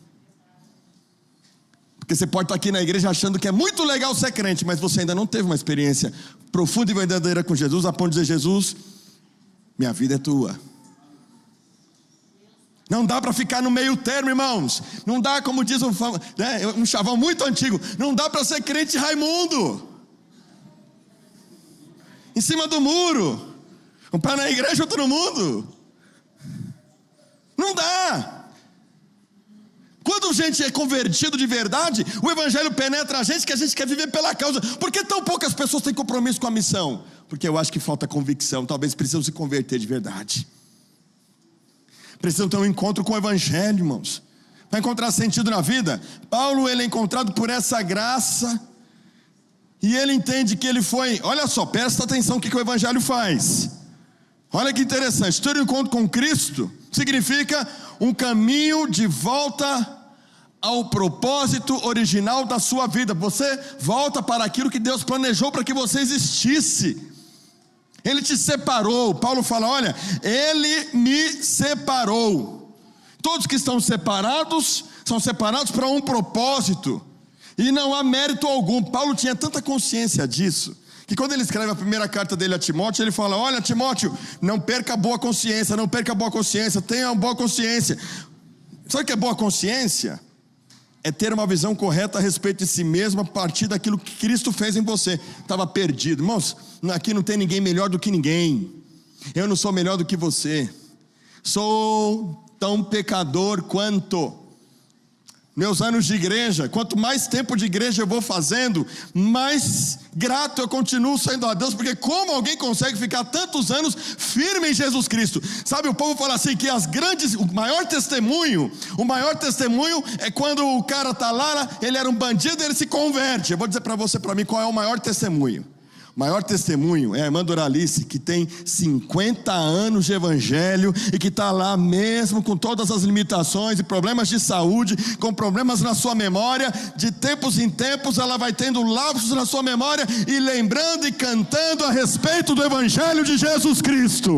Porque você pode estar aqui na igreja achando que é muito legal ser crente, mas você ainda não teve uma experiência profunda e verdadeira com Jesus, a ponto de dizer: Jesus, minha vida é tua. Não dá para ficar no meio termo, irmãos. Não dá, como diz um chavão muito antigo, não dá para ser crente Raimundo, em cima do muro, um pé na igreja, outro no mundo. Não dá. Quando a gente é convertido de verdade, o evangelho penetra a gente, que a gente quer viver pela causa. Por que tão poucas pessoas têm compromisso com a missão? Porque eu acho que falta convicção. Talvez precisam se converter de verdade. Precisam ter um encontro com o evangelho, irmãos, para encontrar sentido na vida. Paulo, ele é encontrado por essa graça, e ele entende que ele foi, olha só, presta atenção o que o evangelho faz. Olha que interessante, ter um encontro com Cristo significa um caminho de volta ao propósito original da sua vida. Você volta para aquilo que Deus planejou para que você existisse. Ele te separou. Paulo fala, olha, Ele me separou. Todos que estão separados, são separados para um propósito, e não há mérito algum. Paulo tinha tanta consciência disso, que quando ele escreve a primeira carta dele a Timóteo, ele fala, olha Timóteo, não perca a boa consciência, não perca a boa consciência, tenha uma boa consciência. Sabe o que é boa consciência? É ter uma visão correta a respeito de si mesmo, a partir daquilo que Cristo fez em você. Estava perdido, irmãos, aqui não tem ninguém melhor do que ninguém. Eu não sou melhor do que você, sou tão pecador quanto. Meus anos de igreja, quanto mais tempo de igreja eu vou fazendo, mais grato eu continuo sendo a Deus, porque como alguém consegue ficar tantos anos firme em Jesus Cristo? Sabe, o povo fala assim, que o maior testemunho é quando o cara está lá, ele era um bandido e ele se converte. Eu vou dizer para você, para mim, qual é o maior testemunho. O maior testemunho é a irmã Doralice, que tem 50 anos de evangelho e que está lá mesmo com todas as limitações e problemas de saúde, com problemas na sua memória. De tempos em tempos ela vai tendo lapsos na sua memória e lembrando e cantando a respeito do evangelho de Jesus Cristo.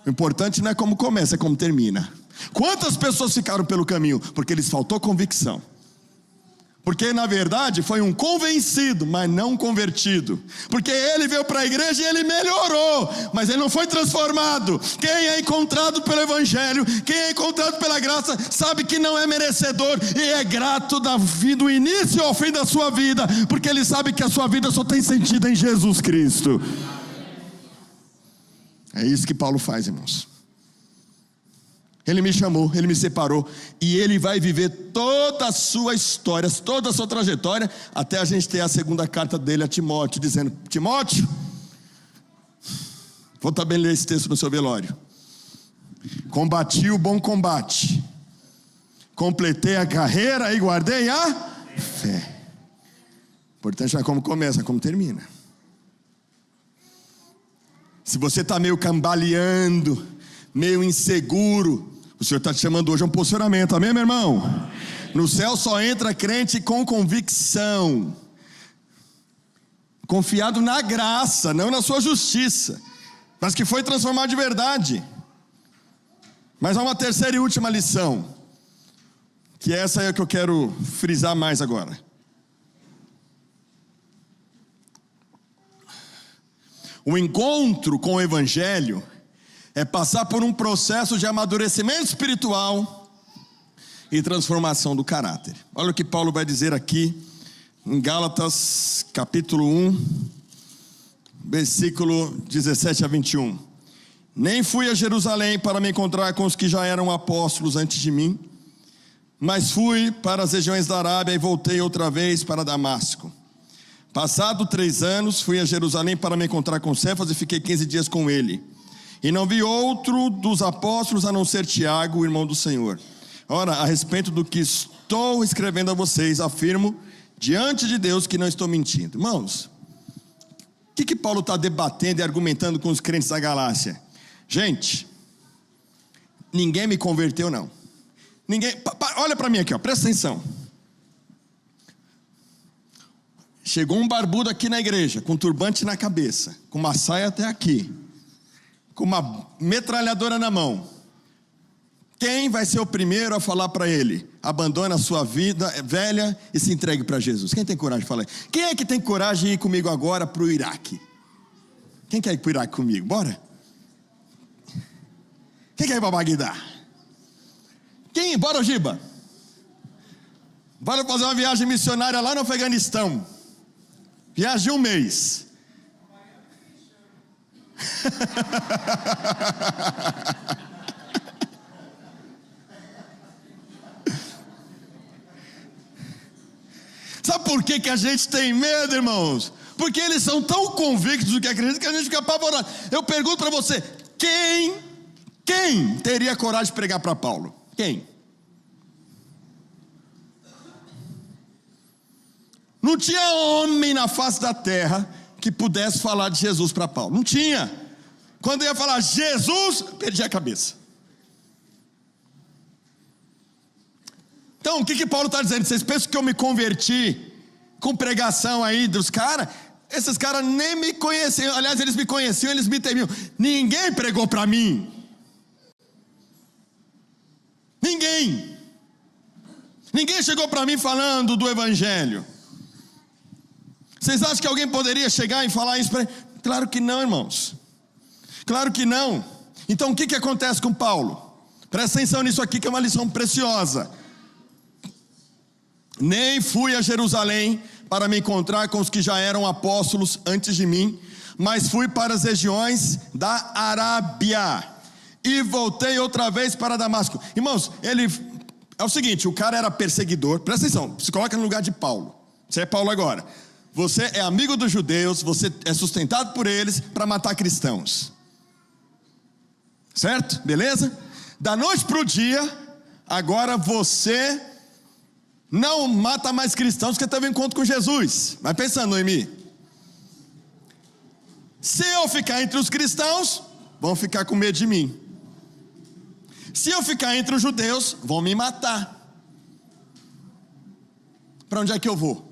O importante não é como começa, é como termina. Quantas pessoas ficaram pelo caminho? Porque lhes faltou convicção. Porque na verdade foi um convencido, mas não convertido. Porque ele veio para a igreja e ele melhorou, mas ele não foi transformado. Quem é encontrado pelo evangelho, quem é encontrado pela graça, sabe que não é merecedor e é grato do início ao fim da sua vida, porque ele sabe que a sua vida só tem sentido em Jesus Cristo. É isso que Paulo faz, irmãos. Ele me chamou, Ele me separou, e Ele vai viver toda a sua história, toda a sua trajetória, até a gente ter a segunda carta dele a Timóteo, dizendo, Timóteo, vou também ler esse texto no seu velório. Combati o bom combate, completei a carreira e guardei a fé. Importante não é como começa, é como termina. Se você está meio cambaleando, meio inseguro, o Senhor está te chamando hoje a um posicionamento, amém, meu irmão? No céu só entra crente com convicção, confiado na graça, não na sua justiça, mas que foi transformado de verdade. Mas há uma terceira e última lição, que essa é a que eu quero frisar mais agora. O encontro com o evangelho é passar por um processo de amadurecimento espiritual e transformação do caráter. Olha o que Paulo vai dizer aqui em Gálatas capítulo 1, versículo 17 a 21. Nem fui a Jerusalém para me encontrar com os que já eram apóstolos antes de mim, Mas fui para as regiões da Arábia e voltei outra vez para Damasco. Passado 3 anos, fui a Jerusalém para me encontrar com Cefas e fiquei 15 dias com ele. E não vi outro dos apóstolos a não ser Tiago, o irmão do Senhor. Ora, a respeito do que estou escrevendo a vocês, afirmo diante de Deus que não estou mentindo. Irmãos, o que Paulo está debatendo e argumentando com os crentes da Galácia? Gente, ninguém me converteu não. Ninguém, olha para mim aqui, ó, presta atenção. Chegou um barbudo aqui na igreja, com um turbante na cabeça, com uma saia até aqui, com uma metralhadora na mão. Quem vai ser o primeiro a falar para ele? Abandone a sua vida velha e se entregue para Jesus. Quem tem coragem de falar? Quem é que tem coragem de ir comigo agora para o Iraque? Quem quer ir para o Iraque comigo? Bora? Quem quer ir para Bagdá? Quem? Bora, Giba? Bora fazer uma viagem missionária lá no Afeganistão. Viagem de 1 mês. Sabe por que a gente tem medo, irmãos? Porque eles são tão convictos do que acreditam que a gente fica apavorado. Eu pergunto para você, quem teria coragem de pregar para Paulo? Quem? Não tinha homem na face da terra que pudesse falar de Jesus para Paulo. Não tinha. Quando ia falar Jesus, perdia a cabeça. Então, o que Paulo está dizendo? Vocês pensam que eu me converti com pregação aí dos caras? Esses caras nem me conheciam. Aliás, eles me conheciam, eles me temiam. Ninguém pregou para mim. Ninguém chegou para mim falando do evangelho. Vocês acham que alguém poderia chegar e falar isso para ele? Claro que não, irmãos. Claro que não. Então o que acontece com Paulo? Presta atenção nisso aqui que é uma lição preciosa. Nem fui a Jerusalém para me encontrar com os que já eram apóstolos antes de mim, mas fui para as regiões da Arábia e voltei outra vez para Damasco. Irmãos, é o seguinte, o cara era perseguidor. Presta atenção, se coloca no lugar de Paulo. Você é Paulo agora. Você é amigo dos judeus, você é sustentado por eles para matar cristãos. Certo? Beleza? Da noite para o dia, agora você não mata mais cristãos porque teve um encontro com Jesus. Vai pensando em mim. Se eu ficar entre os cristãos, vão ficar com medo de mim. Se eu ficar entre os judeus, vão me matar. Para onde é que eu vou?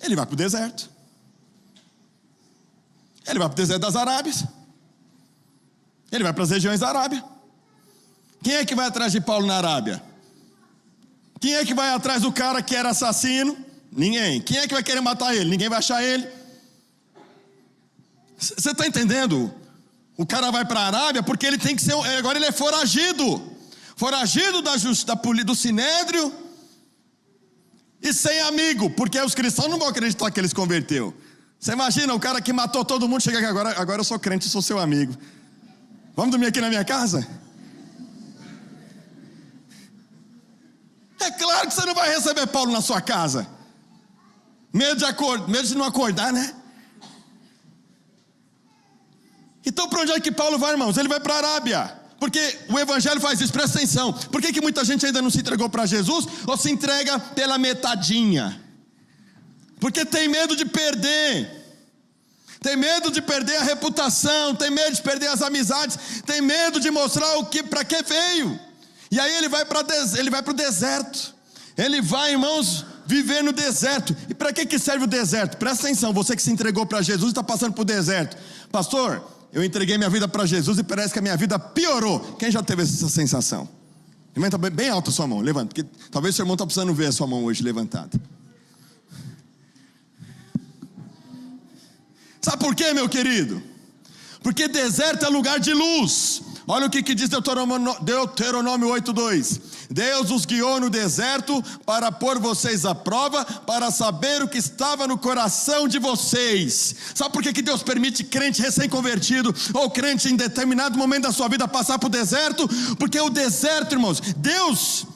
Ele vai para o deserto. Ele vai para o deserto das Arábias. Ele vai para as regiões da Arábia. Quem é que vai atrás de Paulo na Arábia? Quem é que vai atrás do cara que era assassino? Ninguém. Quem é que vai querer matar ele? Ninguém vai achar ele. Você está entendendo? O cara vai para a Arábia porque ele tem que ser. Agora ele é foragido. Foragido do Sinédrio. E sem amigo, porque os cristãos não vão acreditar que ele se converteu. Você imagina o cara que matou todo mundo, chega aqui agora eu sou crente, eu sou seu amigo. Vamos dormir aqui na minha casa? É claro que você não vai receber Paulo na sua casa. Medo de não acordar, né? Então para onde é que Paulo vai, irmãos? Ele vai para a Arábia. Porque o evangelho faz isso, presta atenção. Por que muita gente ainda não se entregou para Jesus? Ou se entrega pela metadinha? Porque tem medo de perder. Tem medo de perder a reputação. Tem medo de perder as amizades. Tem medo de mostrar para que veio. E aí ele vai para o deserto. Ele vai, irmãos, viver no deserto. E para que serve o deserto? Presta atenção, você que se entregou para Jesus e está passando por deserto. Pastor, eu entreguei minha vida para Jesus e parece que a minha vida piorou. Quem já teve essa sensação? Levanta bem alto a sua mão, levanta, porque talvez o seu irmão está precisando ver a sua mão hoje levantada. Sabe por quê, meu querido? Porque deserto é lugar de luz. Olha o que diz Deuteronômio 8:2. Deus os guiou no deserto para pôr vocês à prova, para saber o que estava no coração de vocês. Sabe por que Deus permite crente recém-convertido ou crente em determinado momento da sua vida passar por deserto? Porque o deserto, irmãos, Deus,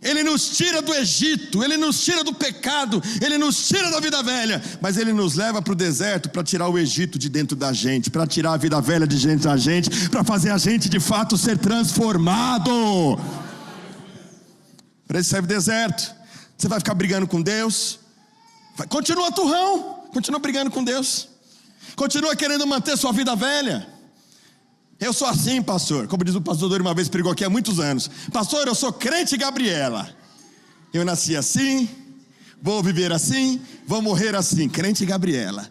Ele nos tira do Egito, Ele nos tira do pecado, Ele nos tira da vida velha, mas Ele nos leva para o deserto para tirar o Egito de dentro da gente, para tirar a vida velha de dentro da gente, para fazer a gente de fato ser transformado. Para isso serve o deserto. Você vai ficar brigando com Deus? Continua turrão, continua brigando com Deus, continua querendo manter sua vida velha. Eu sou assim, pastor, como diz o pastor Dori, uma vez pregou aqui há muitos anos. Pastor, eu sou crente Gabriela. Eu nasci assim, vou viver assim, vou morrer assim, crente Gabriela.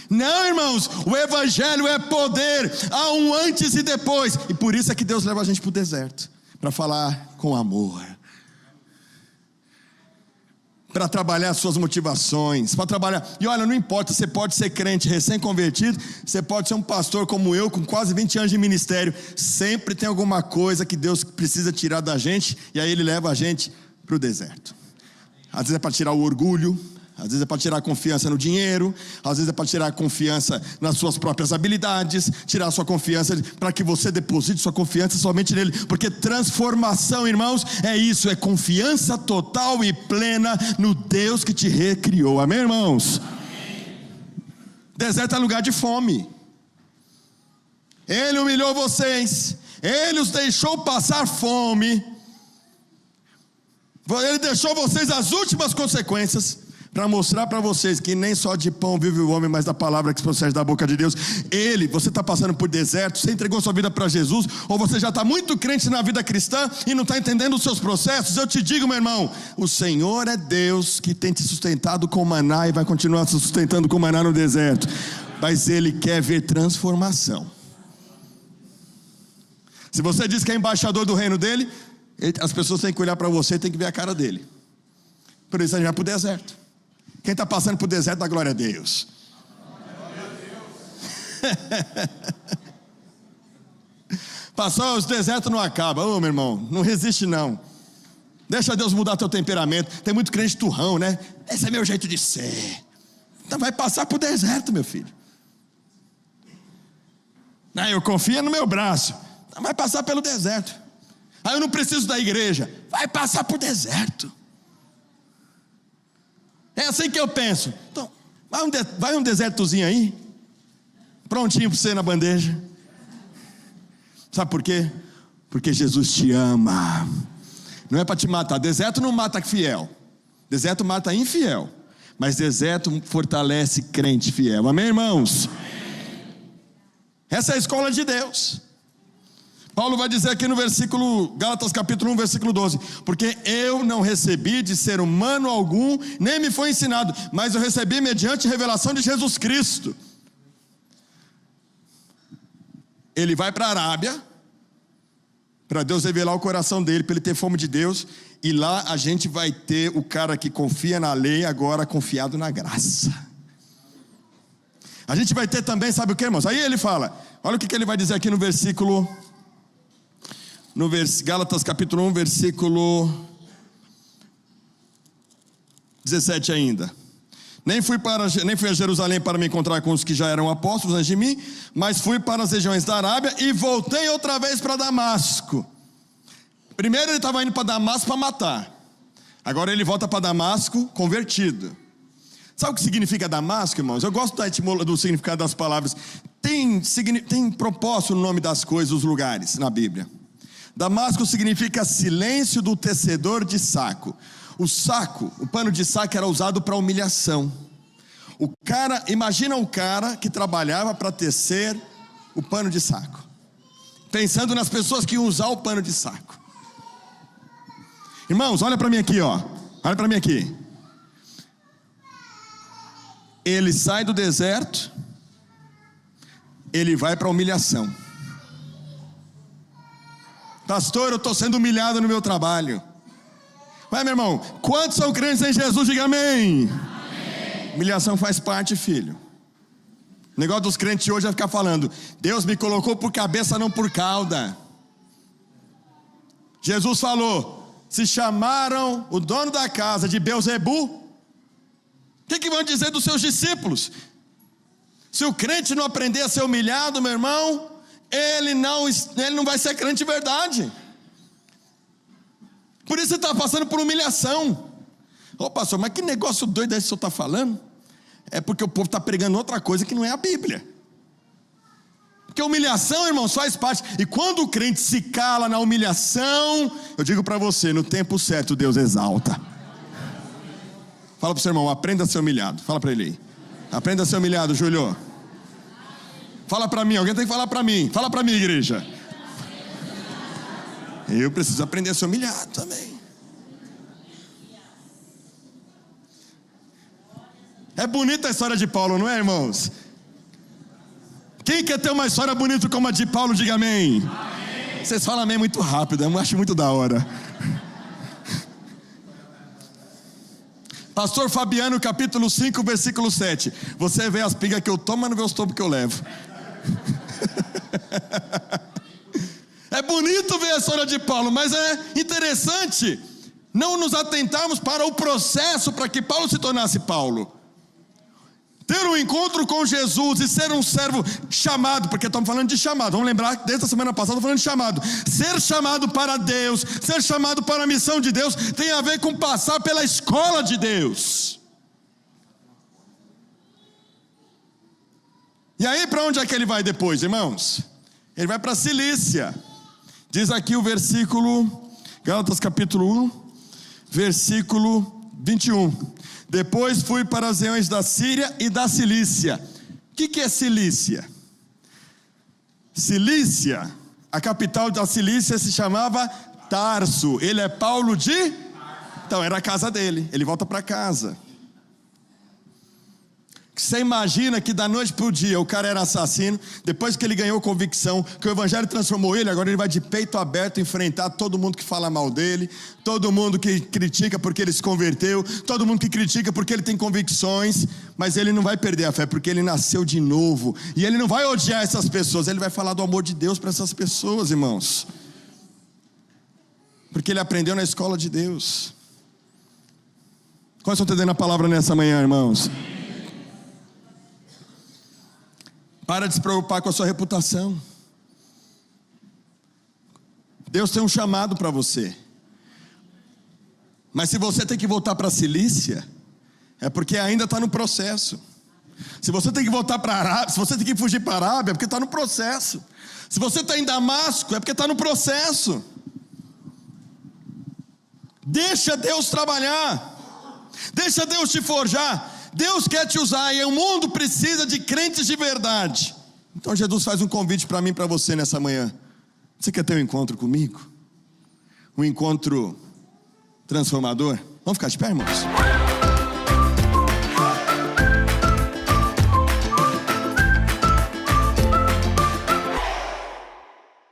Não, irmãos, o evangelho é poder, há um antes e depois. E por isso é que Deus leva a gente para o deserto, para falar com amor, para trabalhar as suas motivações, para trabalhar. E olha, não importa, você pode ser crente recém-convertido, você pode ser um pastor como eu, com quase 20 anos de ministério. Sempre tem alguma coisa que Deus precisa tirar da gente, e aí Ele leva a gente para o deserto. Às vezes é para tirar o orgulho, às vezes é para tirar a confiança no dinheiro, às vezes é para tirar a confiança nas suas próprias habilidades, tirar a sua confiança, para que você deposite sua confiança somente nele, porque transformação, irmãos, é isso, é confiança total e plena no Deus que te recriou, amém, irmãos? Amém. Deserto é lugar de fome. Ele humilhou vocês, Ele os deixou passar fome, Ele deixou vocês as últimas consequências, para mostrar para vocês que nem só de pão vive o homem, mas da palavra que procede da boca de Deus. Você está passando por deserto, você entregou sua vida para Jesus, ou você já está muito crente na vida cristã e não está entendendo os seus processos. Eu te digo, meu irmão, o Senhor é Deus que tem te sustentado com maná e vai continuar se sustentando com maná no deserto, mas Ele quer ver transformação. Se você diz que é embaixador do reino dele, as pessoas têm que olhar para você e têm que ver a cara dele. Por isso a gente vai para o deserto. Quem está passando por o deserto, dá glória a Deus. Passou, os desertos não acabam. Ô, meu irmão, não resiste não. Deixa Deus mudar teu temperamento. Tem muito crente turrão, né? Esse é meu jeito de ser. Então vai passar por deserto, meu filho. Eu confio no meu braço. Então vai passar pelo deserto. Eu não preciso da igreja. Vai passar por deserto. É assim que eu penso. Então, vai um desertozinho aí, prontinho para você na bandeja. Sabe por quê? Porque Jesus te ama. Não é para te matar. Deserto não mata fiel. Deserto mata infiel. Mas deserto fortalece crente fiel. Amém, irmãos? Essa é a escola de Deus. Paulo vai dizer aqui no versículo, Gálatas capítulo 1, versículo 12: porque eu não recebi de ser humano algum, nem me foi ensinado, mas eu recebi mediante revelação de Jesus Cristo. Ele vai para a Arábia, para Deus revelar o coração dele, para ele ter fome de Deus, e lá a gente vai ter o cara que confia na lei, agora confiado na graça. A gente vai ter também, sabe o que, irmãos? Aí ele fala, olha o que ele vai dizer aqui no versículo... Gálatas capítulo 1, versículo 17 ainda. Nem fui a Jerusalém para me encontrar com os que já eram apóstolos antes de mim, mas fui para as regiões da Arábia e voltei outra vez para Damasco. Primeiro ele estava indo para Damasco para matar. Agora ele volta para Damasco convertido. Sabe o que significa Damasco, irmãos? Eu gosto do significado das palavras. Tem propósito no nome das coisas, dos lugares na Bíblia. Damasco significa silêncio do tecedor de saco. O pano de saco era usado para humilhação. Imagina um cara que trabalhava para tecer o pano de saco, pensando nas pessoas que iam usar o pano de saco. Irmãos, olha para mim aqui, ó. Olha para mim aqui. Ele sai do deserto, ele vai para a humilhação. Pastor, eu estou sendo humilhado no meu trabalho. Vai, meu irmão, quantos são crentes em Jesus? Diga amém. Amém. Humilhação faz parte, filho. O negócio dos crentes hoje é ficar falando: Deus me colocou por cabeça, não por cauda. Jesus falou: se chamaram o dono da casa de Beelzebu, o que vão dizer dos seus discípulos? Se o crente não aprender a ser humilhado, meu irmão, ele não vai ser crente de verdade. Por isso você está passando por humilhação. Ô pastor, mas que negócio doido é esse que o senhor está falando? É porque o povo está pregando outra coisa que não é a Bíblia. Porque humilhação, irmão, faz parte. E quando o crente se cala na humilhação, eu digo para você, no tempo certo Deus exalta. Fala para o seu irmão: aprenda a ser humilhado. Fala para ele aí: aprenda a ser humilhado, Júlio. Fala para mim, alguém tem que falar para mim. Fala para mim, igreja. Eu preciso aprender a ser humilhado também. É bonita a história de Paulo, não é, irmãos? Quem quer ter uma história bonita como a de Paulo, diga amém. Amém. Vocês falam amém muito rápido, eu acho muito da hora. Pastor Fabiano, capítulo 5, versículo 7. Você vê as pigas que eu tomo, mas não vê os topos que eu levo. É bonito ver a história de Paulo, mas é interessante não nos atentarmos para o processo para que Paulo se tornasse Paulo. Ter um encontro com Jesus e ser um servo chamado, porque estamos falando de chamado, vamos lembrar, desde a semana passada falando de chamado. Ser chamado para Deus, ser chamado para a missão de Deus, tem a ver com passar pela escola de Deus. E aí para onde é que ele vai depois, irmãos? Ele vai para a Cilícia. Diz aqui o versículo, Gálatas capítulo 1, versículo 21. Depois fui para as regiões da Síria e da Cilícia. O que é Cilícia? Cilícia, a capital da Cilícia se chamava Tarso. Ele é Paulo de? Então era a casa dele, ele volta para casa. Você imagina que da noite para o dia o cara era assassino, depois que ele ganhou convicção, que o evangelho transformou ele, agora ele vai de peito aberto enfrentar todo mundo que fala mal dele, todo mundo que critica porque ele se converteu, todo mundo que critica porque ele tem convicções, mas ele não vai perder a fé porque ele nasceu de novo, e ele não vai odiar essas pessoas, ele vai falar do amor de Deus para essas pessoas, irmãos, porque ele aprendeu na escola de Deus. Quantos estão entendendo a palavra nessa manhã, irmãos? Para de se preocupar com a sua reputação. Deus tem um chamado para você. Mas se você tem que voltar para a Cilícia, é porque ainda está no processo. Se você tem que voltar para a Arábia, se você tem que fugir para a Arábia, é porque está no processo. Se você está em Damasco, é porque está no processo. Deixa Deus trabalhar. Deixa Deus te forjar. Deus quer te usar e o mundo precisa de crentes de verdade. Então Jesus faz um convite para mim e para você nessa manhã. Você quer ter um encontro comigo? Um encontro transformador? Vamos ficar de pé, irmãos?